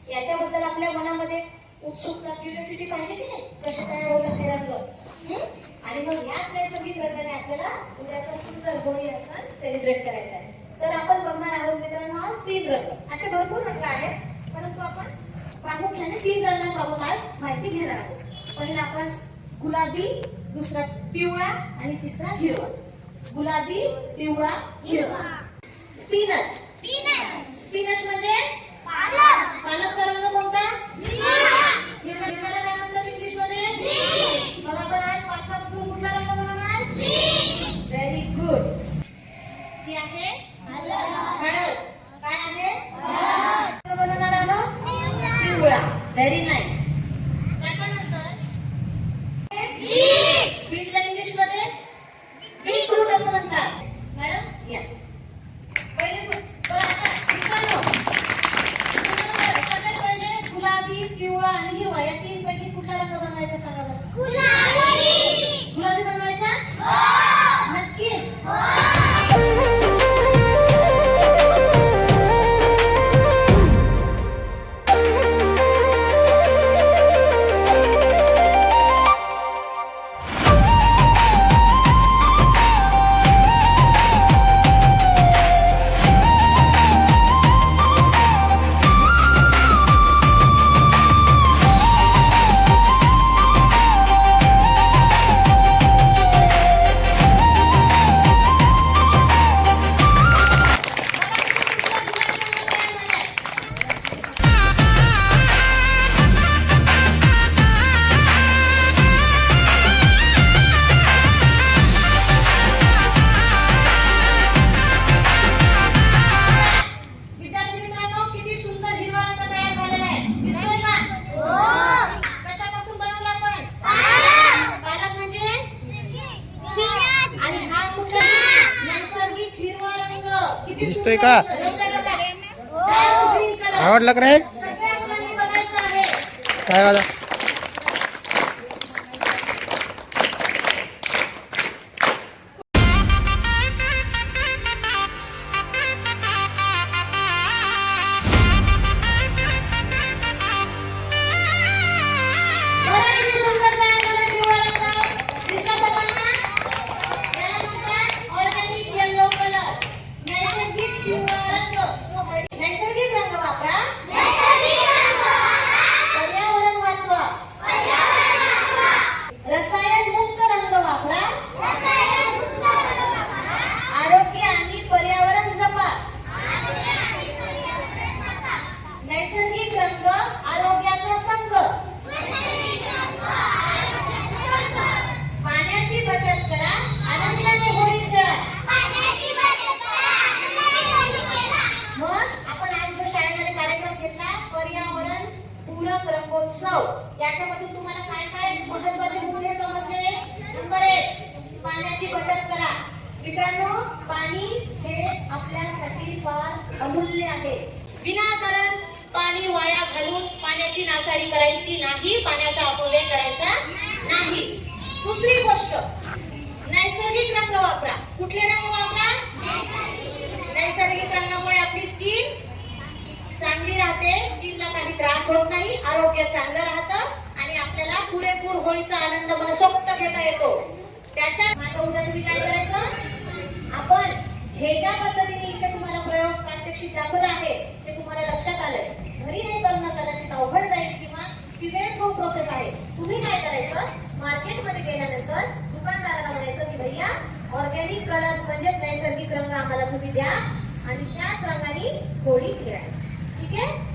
याच्याबद्दल आपल्या मनामध्ये उत्सुकता क्युरियोसिटी पाहिजे की नाही, कसे तयार होतात हे रंग. आणि मग याच नैसर्गिक रंगाने आपल्याला उद्याचा सुंदर होळी हा सण सेलिब्रेट करायचा आहे. तर आपण बघणार आहोत मित्रांनो आज 3 रंग. असे भरपूर रंग आहेत, परंतु आपण प्रामुख्याने 3 रंगांबाबत आज माहिती घेणार आहोत. पहिला आपण गुलाबी, दुसरा पिवळा आणि तिसरा हिरवा. गुलाबी, पिवळा, हिरवा. स्पिनच. स्पिनच म्हणजे पालक. पालकचा रंग कोणता? हिरव्याला काय म्हणतात इंग्लिश मध्ये? मग आपण आज पालकापासून कुठला रंग बनवणार? Very good. ती आहे हळद. काय आहे? रंग बनवणार आहोत पिवळा. Very nice. त्याच्यानंतर बीटला इंग्लिश मध्ये बीटरूट असं म्हणतात. मॅडम या पहिले. गुलाबी, पिवळा आणि हिरवा या 3 पैकी कुठला रंग बनवायचा सांगा बरं. गुलाबी बनवायचा? नक्की. दिसतोय का? आवडला का रे? काय वाला? नैसर्गिक रंग वापरा. पर्यावरण वाचवा. रसायन मुक्त रंग वापरा. आरोग्य आणि पर्यावरण जपा. नैसर्गिक रंग आरोग्याचा संग. पाण्याची बचत करा. आनंदाने होळी खेळा. मग आपण आज जो शाळेमध्ये कार्यक्रम घेतला पर्यावरण पूरक रंगोत्सव, याच्यामधून तुम्हाला काय काय महत्त्वाचे मुद्दे समजले? नंबर 1, पाण्याची बचत करा. मित्रांनो, पाणी हे आपल्यासाठी फार अमूल्य आहे. विनाकारण पाणी वाया घालून पाण्याची नासाडी करायची नाही, पाण्याचा अपव्यय करायचा नाही. दुसरी गोष्ट, नैसर्गिक रंग वापरा. कुठले रंग वापरा? नैसर्गिक रंगामुळे आपली स्किन चांगली राहते, स्किनला काही त्रास होत नाही, आरोग्य चांगलं राहतं आणि आपल्याला पुरेपूर होळीचा आनंद मनसोक्त घेता येतो. त्याच्या उद्या तुम्ही काय करायचं? आपण हे ज्या पद्धतीने इथे तुम्हाला प्रयोग प्रात्यक्षिक दाखवला आहे ते तुम्हाला लक्षात आलंय. घरी हे करणं कदाचित अवघड जाईल किंवा वेळ खूप प्रोसेस आहे. तुम्ही काय करायचं? मार्केटमध्ये गेल्यानंतर दुकानदाराला म्हणायचं की भैया ऑर्गॅनिक कलर्स म्हणजे नैसर्गिक रंग आम्हाला तुम्ही द्या आणि त्याच रंगाने होळी खेळायची. ठीक आहे?